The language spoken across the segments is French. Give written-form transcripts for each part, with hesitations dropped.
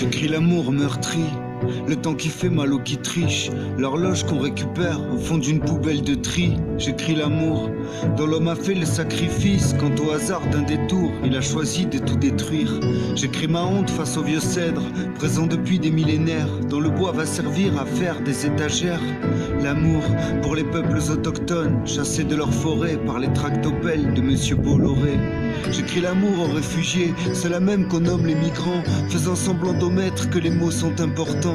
J'écris l'amour meurtri, le temps qui fait mal aux qui trichent, l'horloge qu'on récupère au fond d'une poubelle de tri. J'écris l'amour dont l'homme a fait le sacrifice quand au hasard d'un détour il a choisi de tout détruire. J'écris ma honte face aux vieux cèdres, présents depuis des millénaires, dont le bois va servir à faire des étagères. L'amour pour les peuples autochtones, chassés de leur forêt par les tractopelles de Monsieur Bolloré. J'écris l'amour aux réfugiés, ceux-là même qu'on nomme les migrants, faisant semblant d'omettre que les mots sont importants.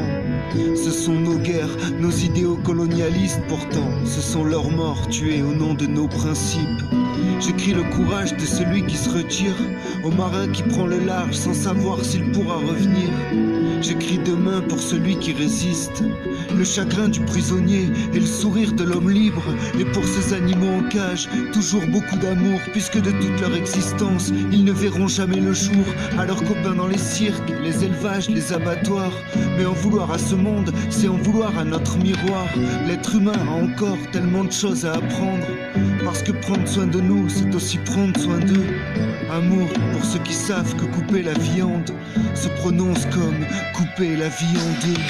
Ce sont nos guerres, nos idéaux colonialistes pourtant, ce sont leurs morts tués au nom de nos principes. J'écris le courage de celui qui se retire, au marin qui prend le large sans savoir s'il pourra revenir. J'écris demain pour celui qui résiste, le chagrin du prisonnier et le sourire de l'homme libre. Et pour ces animaux en cage, toujours beaucoup d'amour, puisque de toute leur existence, ils ne verront jamais le jour. À leurs copains dans les cirques, les élevages, les abattoirs. Mais en vouloir à ce monde, c'est en vouloir à notre miroir. L'être humain a encore tellement de choses à apprendre, parce que prendre soin de nous, c'est aussi prendre soin d'eux. Amour pour ceux qui savent que couper la viande se prononce comme couper la vie en deux.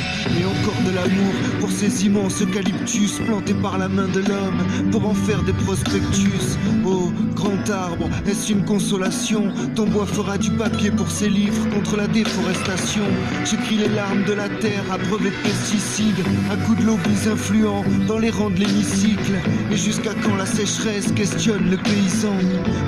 Et encore de l'amour pour ces immenses eucalyptus plantés par la main de l'homme pour en faire des prospectus. Oh, grand arbre, est-ce une consolation? Ton bois fera du papier pour ses livres contre la déforestation. J'écris les larmes de la terre abreuvées de pesticides, à coups de lobbies influents dans les rangs de l'hémicycle. Et jusqu'à quand la sécheresse questionne le paysan?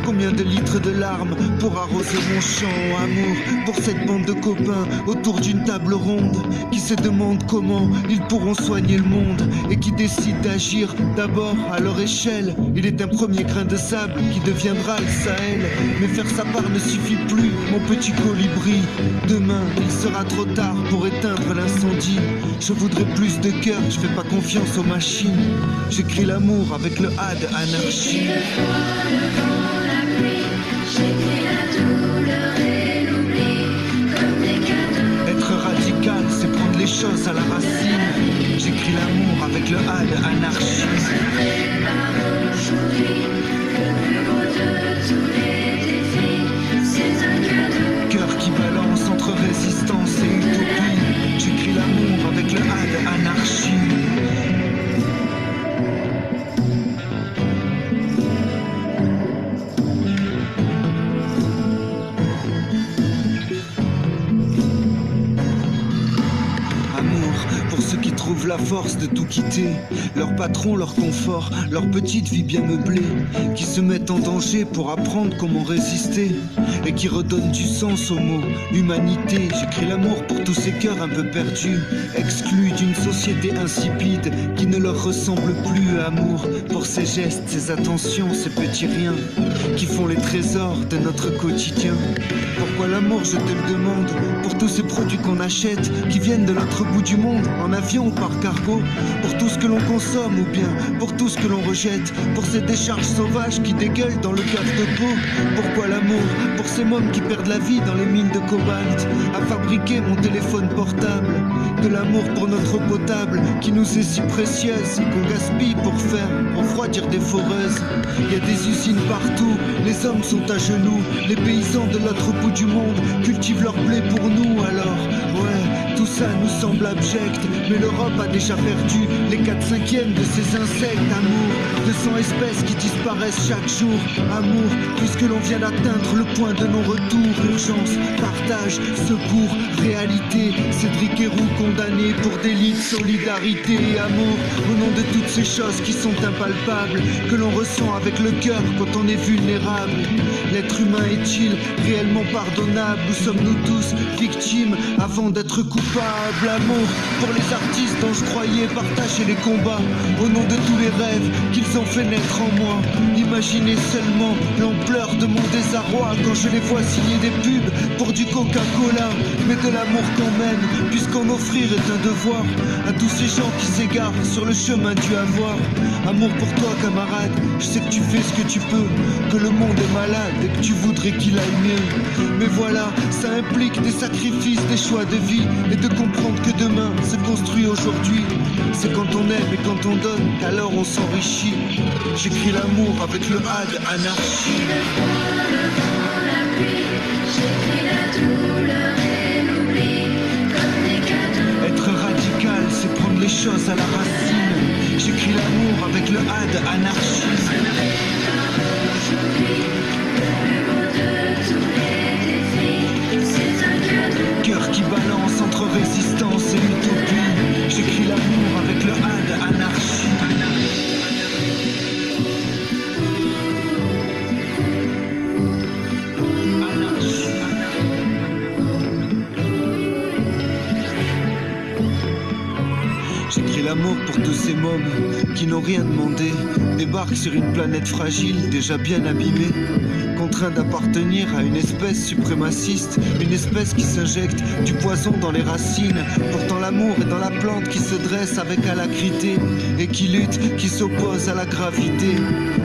Combien de litres de larmes pour arroser mon champ? Amour pour cette bande de copains autour d'une table ronde qui se demandent comment ils pourront soigner le monde et qui décident d'agir d'abord à leur échelle. Il est un premier grain de sable qui deviendra le Sahel. Mais faire sa part ne suffit plus, mon petit colibri. Demain, il sera trop tard pour éteindre l'incendie. Je voudrais plus de cœur, je fais pas confiance aux machines. J'écris l'amour avec le A de anarchie. J'écris la douleur et l'oubli comme des cadeaux. Être radical, c'est prendre les choses à la racine. J'écris l'amour avec le A de anarchie. Par aujourd'hui, le plus beau de tous les défis, c'est un cadeau. Cœur qui balance entre résistance et utopie. J'écris l'amour avec le A de anarchie. Trouvent la force de tout quitter, leur patron, leur confort, leur petite vie bien meublée, qui se mettent en danger pour apprendre comment résister et qui redonnent du sens au mot humanité. J'écris l'amour pour tous ces cœurs un peu perdus, exclus d'une société insipide qui ne leur ressemble plus. Amour pour ces gestes, ces attentions, ces petits riens qui font les trésors de notre quotidien. Pourquoi l'amour, je te le demande, pour tous ces produits qu'on achète qui viennent de l'autre bout du monde, en avion ou par cargo, pour tout ce que l'on consomme ou bien pour tout ce que l'on rejette, pour ces décharges sauvages qui dégueulent dans le cave de peau. Pourquoi l'amour pour ces mômes qui perdent la vie dans les mines de cobalt à fabriquer mon téléphone portable? De l'amour pour notre eau potable qui nous est si précieuse et qu'on gaspille pour faire refroidir des foreuses. Il y a des usines partout, les hommes sont à genoux, les paysans de l'autre bout du monde cultivent leur blé pour nous. Alors, ouais, tout ça nous semble abject, mais l'Europe a déjà perdu les 4/5 de ces insectes. Amour, 200 espèces qui disparaissent chaque jour. Amour, puisque l'on vient d'atteindre le point de non-retour. Urgence, partage, secours, réalité. Cédric Héroux condamné pour délit de solidarité. Amour, au nom de toutes ces choses qui sont impalpables, que l'on ressent avec le cœur quand on est vulnérable. L'être humain est-il réellement pardonnable? Ou sommes-nous tous victimes avant d'être coupables? Amour pour les artistes dont je croyais partager les combats, au nom de tous les rêves qu'ils ont fait naître en moi. Imaginez seulement l'ampleur de mon désarroi quand je les vois signer des pubs pour du Coca-Cola. Mais de l'amour quand même, puisqu'en offrir est un devoir à tous ces gens qui s'égarent sur le chemin du avoir. Amour pour toi camarade, je sais que tu fais ce que tu peux, que le monde est malade et que tu voudrais qu'il aille mieux. Mais voilà, ça implique des sacrifices, des choix de vie, et de comprendre que demain se construit aujourd'hui. C'est quand on aime et quand on donne qu'alors on s'enrichit. J'écris l'amour avec le A de anarchie. Le froid, le vent, la pluie, j'écris la douleur et l'oubli résistance et utopie. J'écris l'amour avec le A de anarchie. J'écris l'amour pour tous ces mômes qui n'ont rien demandé, débarquent sur une planète fragile, déjà bien abîmée, contraints d'appartenir à une espèce suprémaciste, une espèce qui s'injecte du poison dans les racines. Pourtant l'amour est dans la plante qui se dresse avec alacrité et qui lutte, qui s'oppose à la gravité.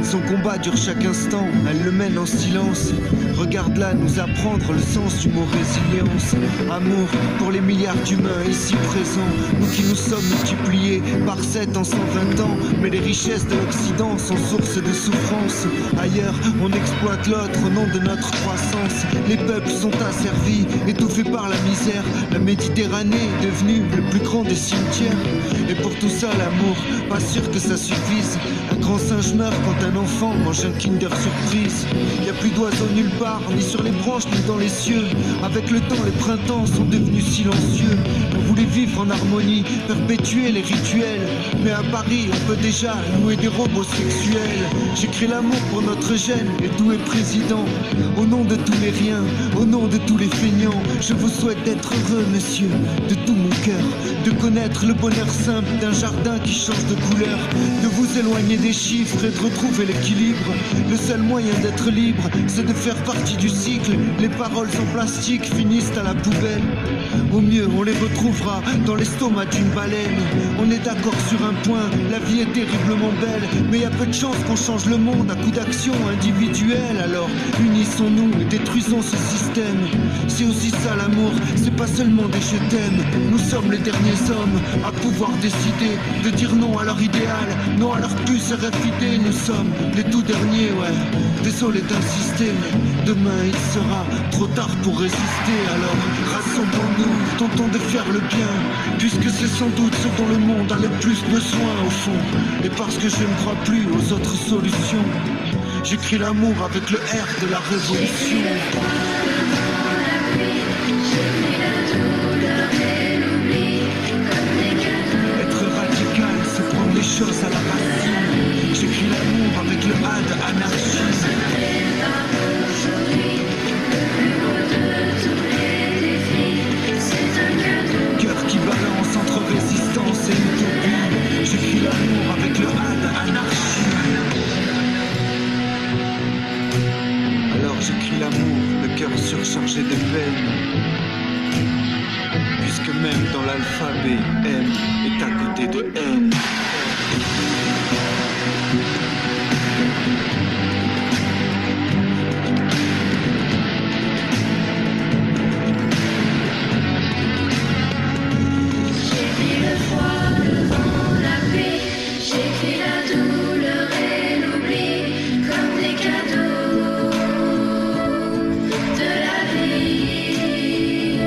Son combat dure chaque instant, elle le mène en silence. Regarde-la nous apprendre le sens du mot résilience. Amour pour les milliards d'humains ici présents, nous qui nous sommes multipliés par 7 en 120 ans. Mais les richesses de l'Occident sont source de souffrance. Ailleurs, on exploite l'autre au nom de notre croissance. Les peuples sont asservis, étouffés par la misère. La Méditerranée est devenue le plus grand des cimetières. Et pour tout ça, l'amour, pas sûr que ça suffise. Un grand singe meurt quand un enfant mange un Kinder Surprise. Y a plus d'oiseaux nulle part, ni sur les branches, ni dans les cieux. Avec le temps, les printemps sont devenus silencieux. On voulait vivre en harmonie, perpétuer les rituels. Mais à Paris, on peut déjà louer des robots sexuels. J'écris l'amour pour notre gène et tout est président. Au nom de tous les riens, au nom de tous les feignants, je vous souhaite d'être heureux, monsieur, de tout mon cœur. De connaître le bonheur simple d'un jardin qui change de couleur. De vous éloigner des chiffres et de retrouver l'équilibre. Le seul moyen d'être libre, c'est de faire partie du cycle. Les paroles en plastique finissent à la poubelle. Au mieux, on les retrouvera dans l'estomac d'une baleine. On est d'accord sur un point, la vie est terriblement belle. Mais y a peu de chance qu'on change le monde à coup d'action individuelle. Alors unissons-nous et détruisons ce système. C'est aussi ça l'amour, c'est pas seulement des je t'aime. Nous sommes les derniers hommes à pouvoir décider de dire non à leur idéal, non à leur puce RFID. Nous sommes les tout derniers, ouais. Désolé d'insister, mais demain il sera trop tard pour résister. Alors rassemblons-nous, tentons de faire le bien, puisque c'est sans doute ce dont le monde a le plus besoin au fond. Et parce que je ne crois plus aux autres solutions, j'écris l'amour avec le R de la révolution. Être radical, c'est prendre les choses à la racine. J'écris l'amour avec le A de anarchie. Cœur qui balance entre résistance et utopie. J'écris l'amour avec le A de anarchie. Alors j'écris l'amour, le cœur surchargé de peine. Puisque même dans l'alphabet, M est à côté de N. J'écris le froid, le vent, la paix. J'écris la douleur et l'oubli comme des cadeaux de la vie.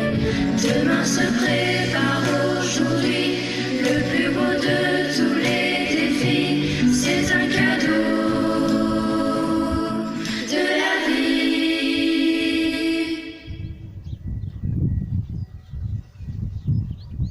Demain se prépare aujourd'hui.